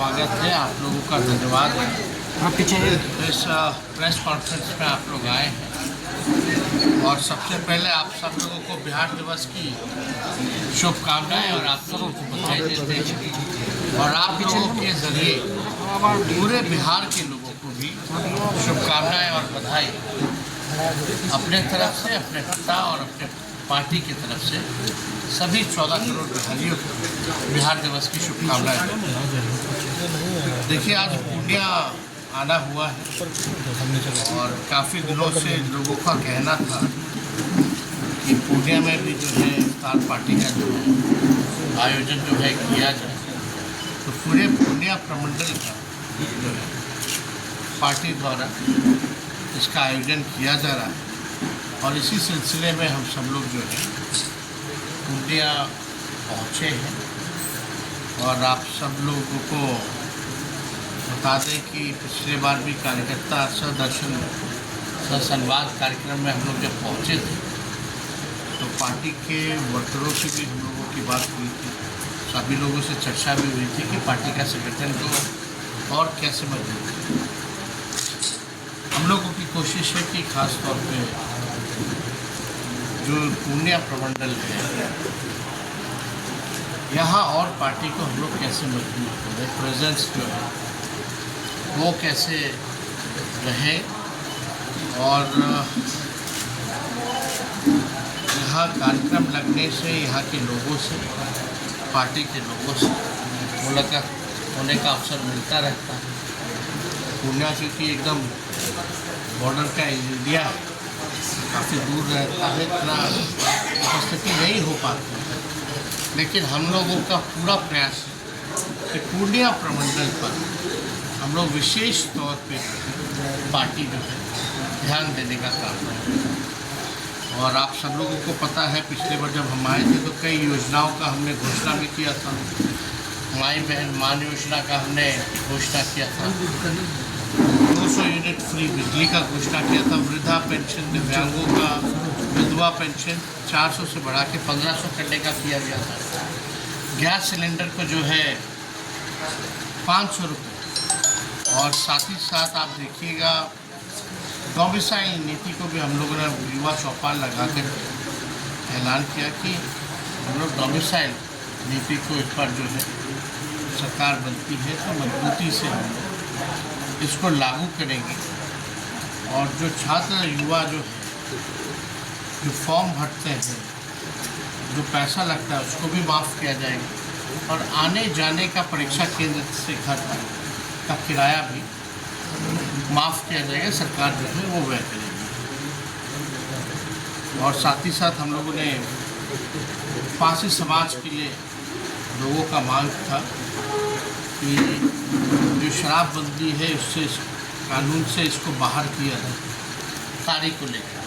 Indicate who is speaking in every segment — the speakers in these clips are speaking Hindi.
Speaker 1: स्वागत है, आप लोगों का धन्यवाद है। इस प्रेस कॉन्फ्रेंस में आप लोग आए हैं और सबसे पहले आप सब लोगों को बिहार दिवस की शुभकामनाएं और आप लोगों को बधाई देते हैं और आप लोगों के जरिए पूरे बिहार के लोगों को भी शुभकामनाएं और बधाई अपने तरफ से, अपने पिता और अपने पार्टी की तरफ से सभी 14 करोड़ बिहारियों को बिहार दिवस की शुभकामनाएं। देखिए, आज पूर्णिया आना हुआ है और काफ़ी दिनों से लोगों का कहना था कि पूर्णिया में भी जो है इफ्तार पार्टी का जो है आयोजन जो है किया जाए, तो पूरे पूर्णिया प्रमंडल का जो है पार्टी द्वारा इसका आयोजन किया जा रहा है और इसी सिलसिले में हम सब लोग जो है पूर्णिया पहुँचे हैं। और आप सब लोगों को बता दें कि पिछले बार भी कार्यकर्ता सदर्शन ससंवाद कार्यक्रम में हम लोग जब पहुँचे थे तो पार्टी के वर्करों से भी हम लोगों की बात हुई थी, सभी लोगों से चर्चा भी हुई थी कि पार्टी का संगठन को और कैसे मजबूत। हम लोगों की कोशिश है कि खास तौर पे जो पूर्णिया प्रमंडल है यहाँ और पार्टी को हम लोग कैसे मजबूत करें, प्रेजेंस जो है वो कैसे रहे और यहाँ कार्यक्रम लगने से यहाँ के लोगों से, पार्टी के लोगों से मुलाकात होने का अवसर मिलता रहता है। पूर्णिया क्योंकि एकदम बॉर्डर का एरिया काफ़ी दूर रहता है, इतना उपस्थिति नहीं हो पाती, लेकिन हम लोगों का पूरा प्रयास है कि पूर्णिया प्रमंडल पर हम लोग विशेष तौर पे पार्टी जो है ध्यान देने का काम है। और आप सब लोगों को पता है पिछले बार जब हम आए थे तो कई योजनाओं का हमने घोषणा भी किया था। माई बहन मान योजना का हमने घोषणा किया था, 200 यूनिट फ्री बिजली का घोषणा किया था, वृद्धा पेंशन, दिव्यांगों का विधवा पेंशन 400 से बढ़ा के 1500 करने का किया गया था। गैस सिलेंडर को जो है 500 रुपये, और साथ ही साथ आप देखिएगा डोमिसाइल नीति को भी हम लोगों ने युवा चौपाल लगा कर ऐलान किया कि हम लोग डोमिसाइल नीति को इस पर जो है सरकार बनती है तो मजबूती से हम लोग इसको लागू करेंगे। और जो छात्र युवा जो है जो फॉर्म भरते हैं, जो पैसा लगता है उसको भी माफ़ किया जाएगा और आने जाने का परीक्षा केंद्र से घर का किराया भी माफ़ किया जाएगा, सरकार जो है वो व्यय करेगी। और साथ ही साथ हम लोगों ने पारसी समाज के लिए लोगों का मांग था कि जो शराबबंदी है उससे कानून से इसको बाहर किया जाए, तारीख को लेकर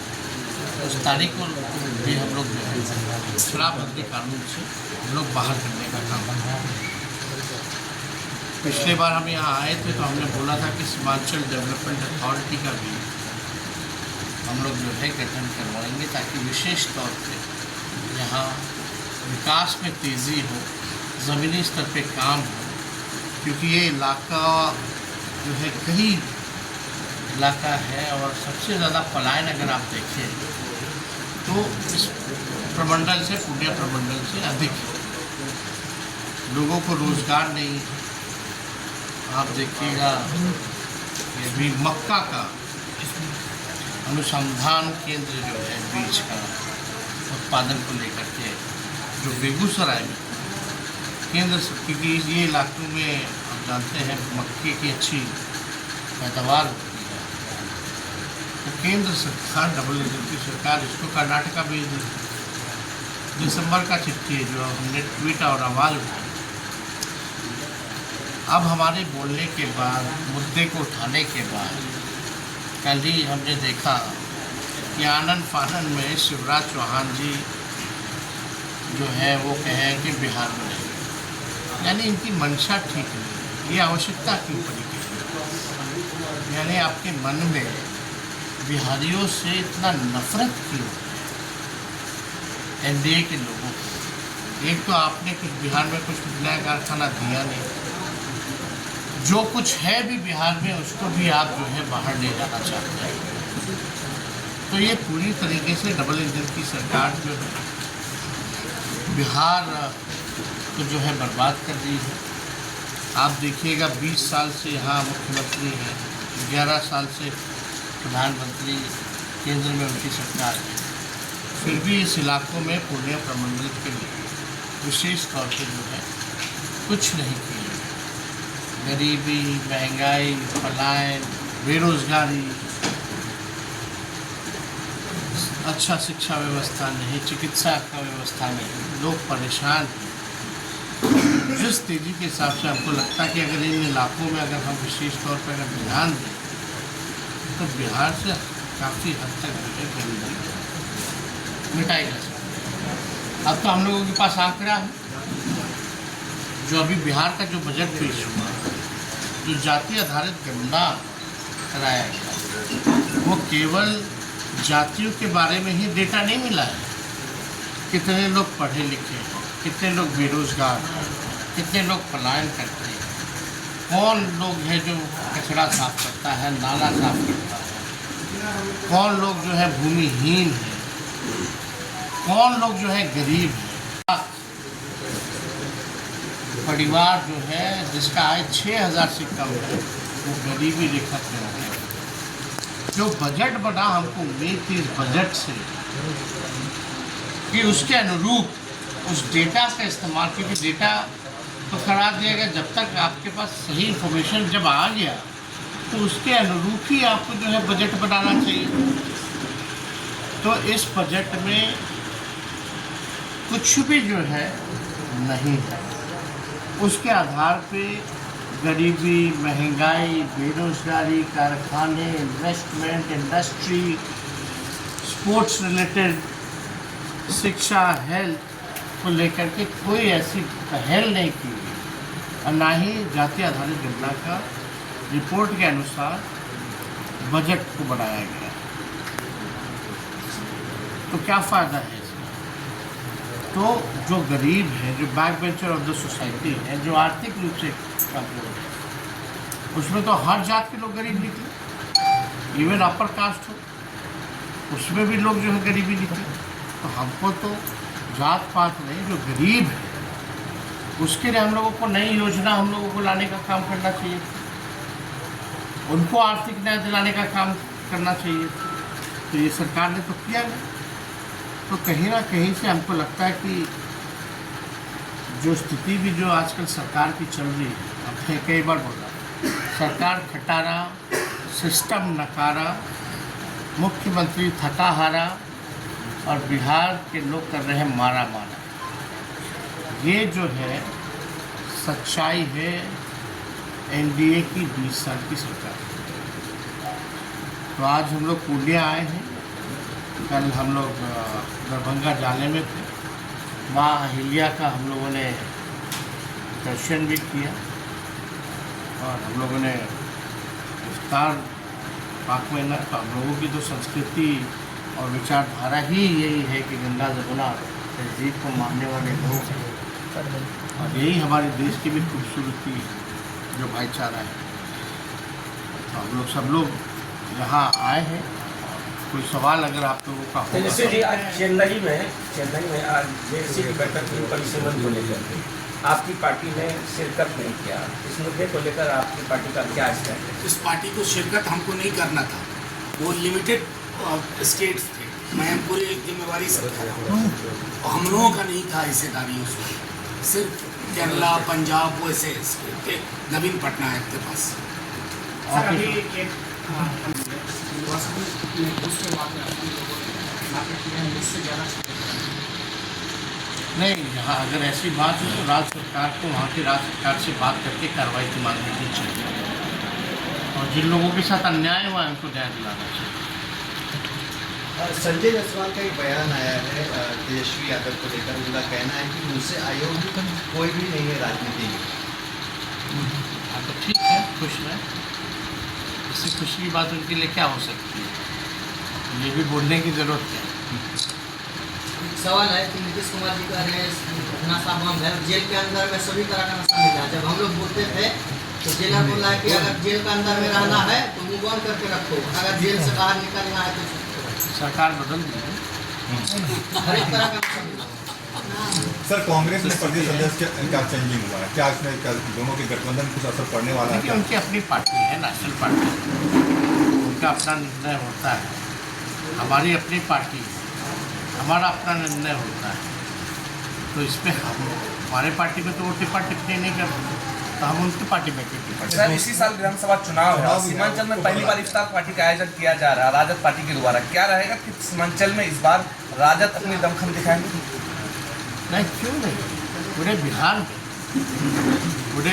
Speaker 1: उस तारीख को भी हम लोग जो है शराबबंदी कानून से हम लोग बाहर करने का काम। पिछले बार हम यहाँ आए थे तो हमने बोला था कि सीमांचल डेवलपमेंट अथॉरिटी का भी हम लोग जो है गठन करवाएंगे ताकि विशेष तौर पे यहाँ विकास में तेज़ी हो, ज़मीनी स्तर पे काम हो, क्योंकि ये इलाका जो है गरीब इलाका है और सबसे ज़्यादा पलायन अगर आप देखें तो इस प्रमंडल से, पूर्णिया प्रमंडल से अधिक है। लोगों को रोज़गार नहीं है। आप देखिएगा ये भी मक्का का अनुसंधान केंद्र जो है बीज का उत्पादन को लेकर के जो बेगूसराय में केंद्र, क्योंकि ये इलाकों में आप जानते हैं मक्के की अच्छी पैदावार होती है, तो केंद्र सरकार डबल सरकार इसको कर्नाटका भेज दी। दिसंबर का चिट्ठी जो हमने ट्वीट और आवाज़ उठाई। अब हमारे बोलने के बाद, मुद्दे को उठाने के बाद, कल ही हमने देखा कि आनन फानन में शिवराज चौहान जी जो है वो कहें कि बिहार में नहीं, यानी इनकी मंशा ठीक नहीं, ये आवश्यकता क्यों पड़ी है? यानी आपके मन में बिहारियों से इतना नफरत क्यों एनडीए के लोगों को? एक तो आपने कुछ बिहार में कुछ नया कारखाना दिया नहीं, जो कुछ है भी बिहार में उसको भी आप जो है बाहर ले जाना चाहते हैं। तो ये पूरी तरीके से डबल इंजन की सरकार जो है बिहार को जो है बर्बाद कर दी है। आप देखिएगा 20 साल से यहाँ मुख्यमंत्री हैं, 11 साल से प्रधानमंत्री, केंद्र में उनकी सरकार है, फिर भी इस इलाकों में पूर्णिया प्रमंडल के लिए विशेष तौर पे जो है कुछ नहीं किया। गरीबी, महंगाई, पलायन, बेरोजगारी, अच्छा शिक्षा व्यवस्था नहीं, चिकित्सा का व्यवस्था नहीं, लोग परेशान हैं। जिस तेज़ी के हिसाब से हमको लगता है कि अगर इन इलाकों में अगर हम विशेष तौर पर अगर ध्यान दें तो बिहार से काफ़ी हद तक जो है गरीबी मिटाई जा सकती है। अब तो हम लोगों के पास आंकड़ा है, जो अभी बिहार का जो बजट पेश हुआ, जो जाति आधारित गणना कराया गया, वो केवल जातियों के बारे में ही डेटा नहीं मिला है। कितने लोग पढ़े लिखे हैं, कितने लोग बेरोजगार हैं, कितने लोग पलायन करते हैं, कौन लोग है जो कचरा साफ करता है, नाला साफ करता है, कौन लोग जो है भूमिहीन है, कौन लोग जो है गरीब है। परिवार जो है जिसका आय 6,000 से कम है वो गरीबी रेखा के नीचे है। जो बजट बना, हमको उम्मीद थी इस बजट से कि उसके अनुरूप उस डेटा का इस्तेमाल, क्योंकि डेटा तो करा दिया गया, जब तक आपके पास सही इंफॉर्मेशन जब आ गया तो उसके अनुरूप ही आपको जो है बजट बनाना चाहिए। तो इस बजट में कुछ भी जो है नहीं है। उसके आधार पे गरीबी, महंगाई, बेरोजगारी, कारखाने, इन्वेस्टमेंट, इंडस्ट्री, स्पोर्ट्स रिलेटेड, शिक्षा, हेल्थ को लेकर के कोई ऐसी पहल नहीं की गई और ना ही जाति आधारित गणना का रिपोर्ट के अनुसार बजट को बढ़ाया गया। तो क्या फ़ायदा है इसका? तो जो गरीब है, जो back bencher of the society है, जो आर्थिक रूप से कमजोर है, उसमें तो हर जात के लोग गरीब निकले, इवन अपर कास्ट हो उसमें भी लोग जो है गरीबी निकले। तो हमको तो जात पात नहीं, जो गरीब है उसके लिए हम लोगों को नई योजना हम लोगों को लाने का काम करना चाहिए, उनको आर्थिक न्याय दिलाने का काम करना चाहिए। तो ये सरकार ने तो किया नहीं। तो कहीं ना कहीं से हमको लगता है कि जो स्थिति भी जो आजकल सरकार की चल रही है, हमने कई बार बोला, सरकार खटारा, सिस्टम नकारा, मुख्यमंत्री थका हारा और बिहार के लोग कर रहे हैं मारा मारा। ये जो है सच्चाई है एनडीए की 20 साल की सरकार। तो आज हम लोग पूर्णिया आए हैं, कल हम लोग दरभंगा जाने में थे, माँ अहिल्या का हम लोगों ने दर्शन भी किया और हम लोगों ने इफ्तार पाक महीना। तो हम लोगों की तो संस्कृति और विचारधारा ही यही है कि गंगा जमुना तहजीब को मानने वाले लोग हैं और यही हमारे देश की भी खूबसूरती है, जो भाईचारा है। तो हम लोग सब लोग यहाँ आए हैं। कोई सवाल अगर आप लोगों का हो?
Speaker 2: जैसे जी आज चेन्नई में आज जेएसी की बैठक हुई परिसीमन को लेकर, आपकी पार्टी ने शिरकत नहीं किया। इस मुद्दे को लेकर आपकी पार्टी का क्या स्टैंड है?
Speaker 3: इस पार्टी को शिरकत हमको नहीं करना था, वो लिमिटेड स्टेट्स थे, मैं पूरी जिम्मेवारी से उठा रहा हूँ और हम लोगों का नहीं था हिस्सेदारी उसमें, सिर्फ केरला, पंजाब वैसे थे, नवीन पटनायक के पास।
Speaker 1: नहीं, यहाँ अगर ऐसी बात है तो राज्य सरकार को वहाँ की राज्य सरकार से बात करके कार्रवाई की मांग करनी चाहिए और जिन लोगों के साथ अन्याय हुआ है उनको न्याय दिलाना चाहिए।
Speaker 4: संजय जायसवाल का एक बयान आया है तेजस्वी यादव को लेकर। उनका कहना है कि मुझसे आयोग कोई भी नहीं है राजनीति में।
Speaker 1: हाँ तो ठीक है, खुश है। इससे खुशी की बात उनके लिए क्या हो सकती है? ये भी बोलने की ज़रूरत है।
Speaker 5: सवाल है कि नीतीश कुमार जी का नशा बंद है, जेल के अंदर में सभी तरह का नशा मिल रहा है। जब हम लोग बोलते थे तो जेलर बोल रहा है कि अगर जेल के अंदर में रहना है तो मुंह बंद करके रखो, अगर जेल से बाहर निकलना है तो
Speaker 1: सरकार बदल दी है।
Speaker 5: हर एक तरह का
Speaker 6: सर कांग्रेस में प्रदेश अध्यक्ष का चेंजिंग हुआ है, क्या इसमें दोनों के गठबंधन कुछ असर पड़ने वाला है?
Speaker 1: देखिए उनकी अपनी पार्टी है, नेशनल पार्टी, उनका अपना निर्णय होता है। हमारी अपनी पार्टी है, हमारा अपना निर्णय होता है। तो इसमें हमारे पार्टी में तो वो टिप्पा टिप्पणी नहीं कर सकते, तो हम उनकी पार्टी में टिप्पणी
Speaker 7: सर इसी साल विधानसभा चुनाव है, सीमांचल में पहली बार इफ्तार पार्टी का आयोजन किया जा रहा है राजद पार्टी के द्वारा। क्या रहेगा कि सीमांचल में इस बार राजद अपनी दमखम दिखाएंगे?
Speaker 1: नहीं, क्यों नहीं, पूरे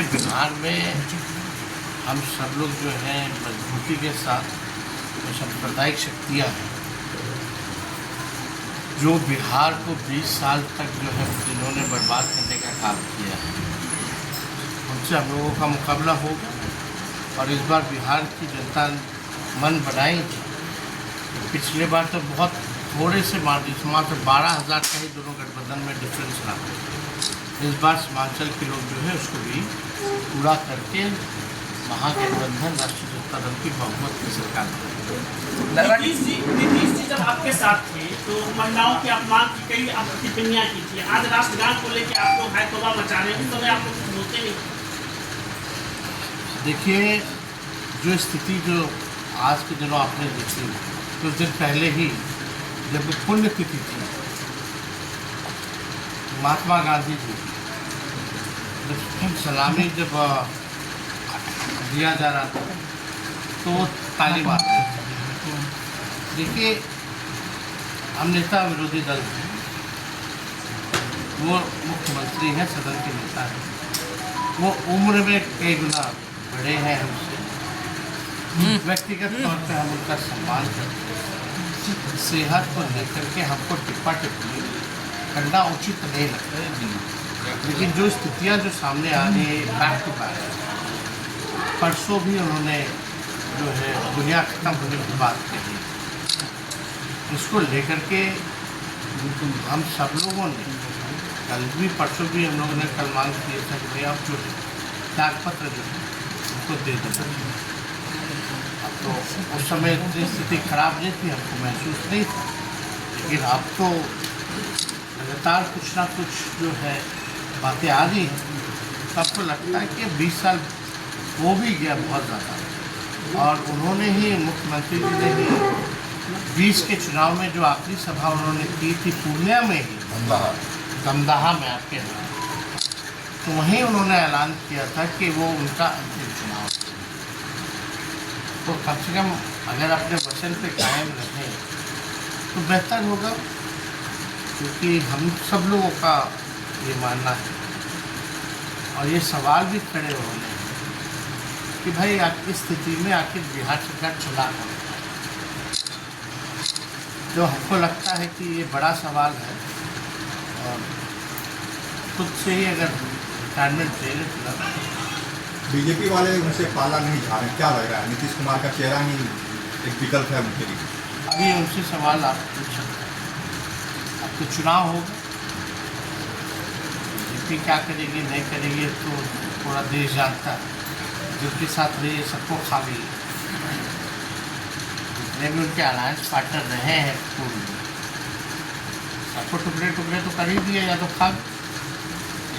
Speaker 1: बिहार में हम सब लोग जो हैं मजबूती के साथ जो सांप्रदायिक शक्तियाँ हैं जो बिहार को 20 साल तक जो है जिन्होंने बर्बाद करने का काम किया है, उनसे हम लोगों का मुकाबला होगा। और इस बार बिहार की जनता मन बनाएगी। पिछले बार तो बहुत थोड़े से मार्जिन मात्र 12,000 का ही दोनों गठबंधन में डिफरेंस रहा। इस बार सीमांचल के लोग जो है उसको भी पूरा करके महागठबंधन राष्ट्रीय जनता दल की बहुमत की सरकार बनाएगी।
Speaker 8: नीतीश जी जब आपके साथ थे तो महिलाओं के अपमान की कई आप टिप्पणियां की थी। आज राष्ट्रगान को लेकर आप लोग है तोबा मचा रहे हैं, इस समय आप लोग कुछ बोलते नहीं।
Speaker 1: देखिए, जो स्थिति जो आज के दिनों आपने देखी, कुछ दिन पहले ही जब पुण्यतिथि थी महात्मा गांधी जी, जब सलामी जब दिया जा रहा था तो वो ताली मार रहे थे। देखिए, हम नेता विरोधी दल हैं, वो मुख्यमंत्री हैं, सदन के नेता हैं, वो उम्र में कई गुना बड़े हैं हमसे। व्यक्तिगत तौर पे हम उनका सम्मान करते हैं। सेहत को लेकर के हमको टिप्पा टिप्पणी करना उचित नहीं लगता, लेकिन जो स्थितियां जो सामने आ रही है बैक टू बैक, परसों भी उन्होंने जो है दुनिया खत्म होने की बात कही, इसको लेकर के हम सब लोगों ने कल भी परसों भी हम लोगों ने कल मांग किया था कि भाई आप जो त्यागपत्र जो है उनको दे देना। अब तो उस समय इतनी स्थिति खराब नहीं थी, हमको महसूस नहीं था, लेकिन अब तो लगातार कुछ ना कुछ जो है बातें आ रही हैं, सबको लगता है कि 20 साल वो भी गया बहुत ज़्यादा। और उन्होंने ही, मुख्यमंत्री जी ने ही 20 के चुनाव में जो आखिरी सभा उन्होंने की थी पूर्णिया में ही, दमदाहा में आपके यहाँ, तो वहीं उन्होंने ऐलान किया था कि वो उनका अंतिम चुनाव है। तो कम से कम अगर अपने वचन पे कायम रहें तो बेहतर होगा, क्योंकि हम सब लोगों का ये मानना है और ये सवाल भी खड़े हो रहे हैं कि भाई इस स्थिति में आखिर बिहार सरकार चला कौन रहा है। जो हमको लगता है कि ये बड़ा सवाल है और खुद से ही अगर रिटायरमेंट ले ले तो
Speaker 6: बीजेपी वाले उनसे पाला नहीं खा रहे, क्या लग रहा है? नीतीश कुमार का चेहरा ही एक विकल्प है उनके लिए।
Speaker 1: अभी उनसे सवाल आप पूछ सकते हैं। अब तो चुनाव होगा, बीजेपी क्या करेगी नहीं करेगी तो पूरा देश जानता है। जिनके साथ रही है सबको खा गई, जितने भी उनके अलायंस पार्टनर रहे हैं पूर्व में सबको टुकड़े टुकड़े तो कर ही दिए, या तो खा गए,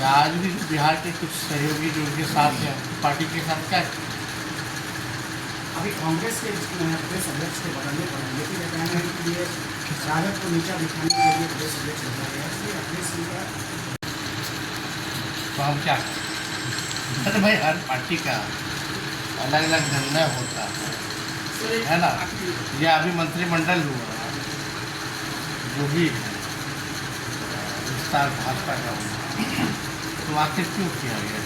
Speaker 1: या आज भी बिहार के कुछ सहयोगी जो उनके साथ हैं पार्टी के साथ क्या है।
Speaker 9: अभी कांग्रेस के प्रदेश अध्यक्ष के बदलने पर लेकिन ये कहना है कि ये राजद को नीचा दिखाने के लिए प्रदेश अध्यक्ष बदला गया, इसलिए अखिलेश सिंह का
Speaker 1: तो हम क्या करें? अरे भाई, हर पार्टी का अलग अलग निर्णय होता है ना। ये अभी मंत्रिमंडल हुआ जो भी है विस्तार भाजपा का हुआ, तो आखिर क्यों किया गया?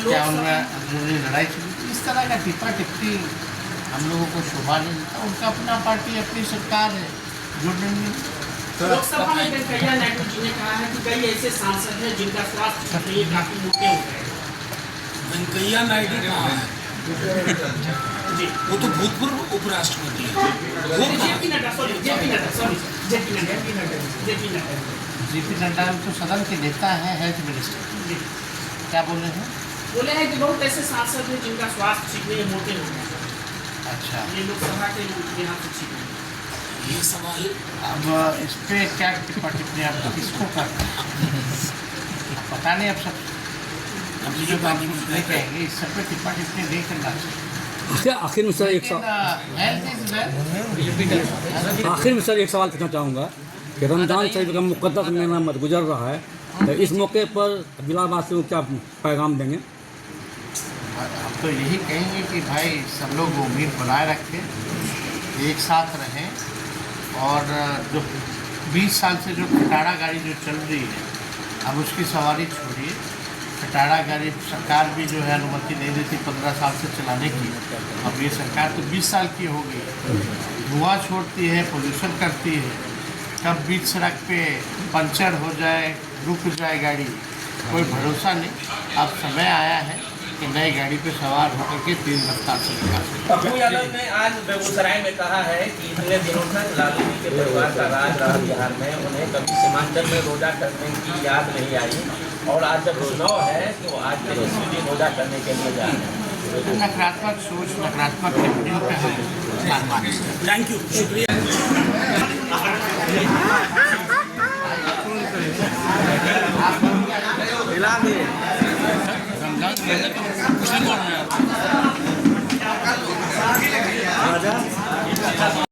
Speaker 1: क्या उनमें अंदरूनी लड़ाई चली? इस तरह का टिप्पा टिप्पणी हम लोगों को शोभा नहीं देता। उनका अपना पार्टी, अपनी सरकार है, जो निर्णय।
Speaker 8: लोकसभा में वेंकैया नायडू जी ने कहा है कि कई ऐसे सांसद हैं जिनका स्वास्थ्य ठीक नहीं है, काफी मोटे हो गए।
Speaker 3: वेंकैया नायडू कहाँ है?
Speaker 8: जी,
Speaker 3: वो तो भूतपूर्व उपराष्ट्रपति है। वो
Speaker 8: JP Nadda, sorry JP Nadda
Speaker 1: JP Nadda तो सदन के नेता हैं, हेल्थ मिनिस्टर।
Speaker 8: जी,
Speaker 1: क्या बोले हैं?
Speaker 8: बोले हैं कि बहुत ऐसे सांसद हैं जिनका स्वास्थ्य ठीक नहीं है, मोटे हो गए।
Speaker 1: अच्छा,
Speaker 8: ये लोकसभा के यहाँ से ठीक नहीं है।
Speaker 3: ये सवाल
Speaker 1: अब इस पे क्या टिप्पणी टिप्पणी आप किसको करते हैं? पता नहीं, अब सब
Speaker 3: ये पार्टी में
Speaker 1: नहीं कहेंगे, इस सब पे टिप्पणी टिप्पणी नहीं करना चाहिए।
Speaker 10: आखिर में सर एक सवाल आखिर में सर एक सवाल पूछना चाहूँगा कि रमजान शरीफ का मुक़द्दस महीना मत गुजर रहा है, तो इस मौके पर जिलावासियों को क्या पैगाम देंगे?
Speaker 1: हम तो यही कहेंगे कि भाई सब लोग उम्मीद बनाए रखें, एक साथ रहें, और जो 20 साल से जो खटारा गाड़ी जो चल रही है, अब उसकी सवारी छोड़िए। खटारा गाड़ी सरकार भी जो है अनुमति नहीं देती 15 साल से चलाने की, अब ये सरकार तो 20 साल की हो गई। धुआं छोड़ती है, पोल्यूशन करती है, कब बीच सड़क पे पंचर हो जाए, रुक जाए गाड़ी, कोई भरोसा नहीं। अब समय आया है कि नई गाड़ी पे सवार होकर के 3 रफ्तार से निकाल सकते।
Speaker 2: पप्पू यादव ने आज बेगूसराय में कहा है कि इतने दिनों तक लालू जी के परिवार का राज रहा बिहार में, उन्हें कभी सीमांचल में रोजा करने की याद नहीं आई, और आज जब चुनाव है तो आज तेजस्वी जी रोजा करने के लिए जा रहे हैं।
Speaker 1: नकारात्मक सोच, नकारात्मक टिप्पणी पे हम ध्यान मांगेंगे।
Speaker 3: थैंक यू, शुक्रिया।
Speaker 1: रमजान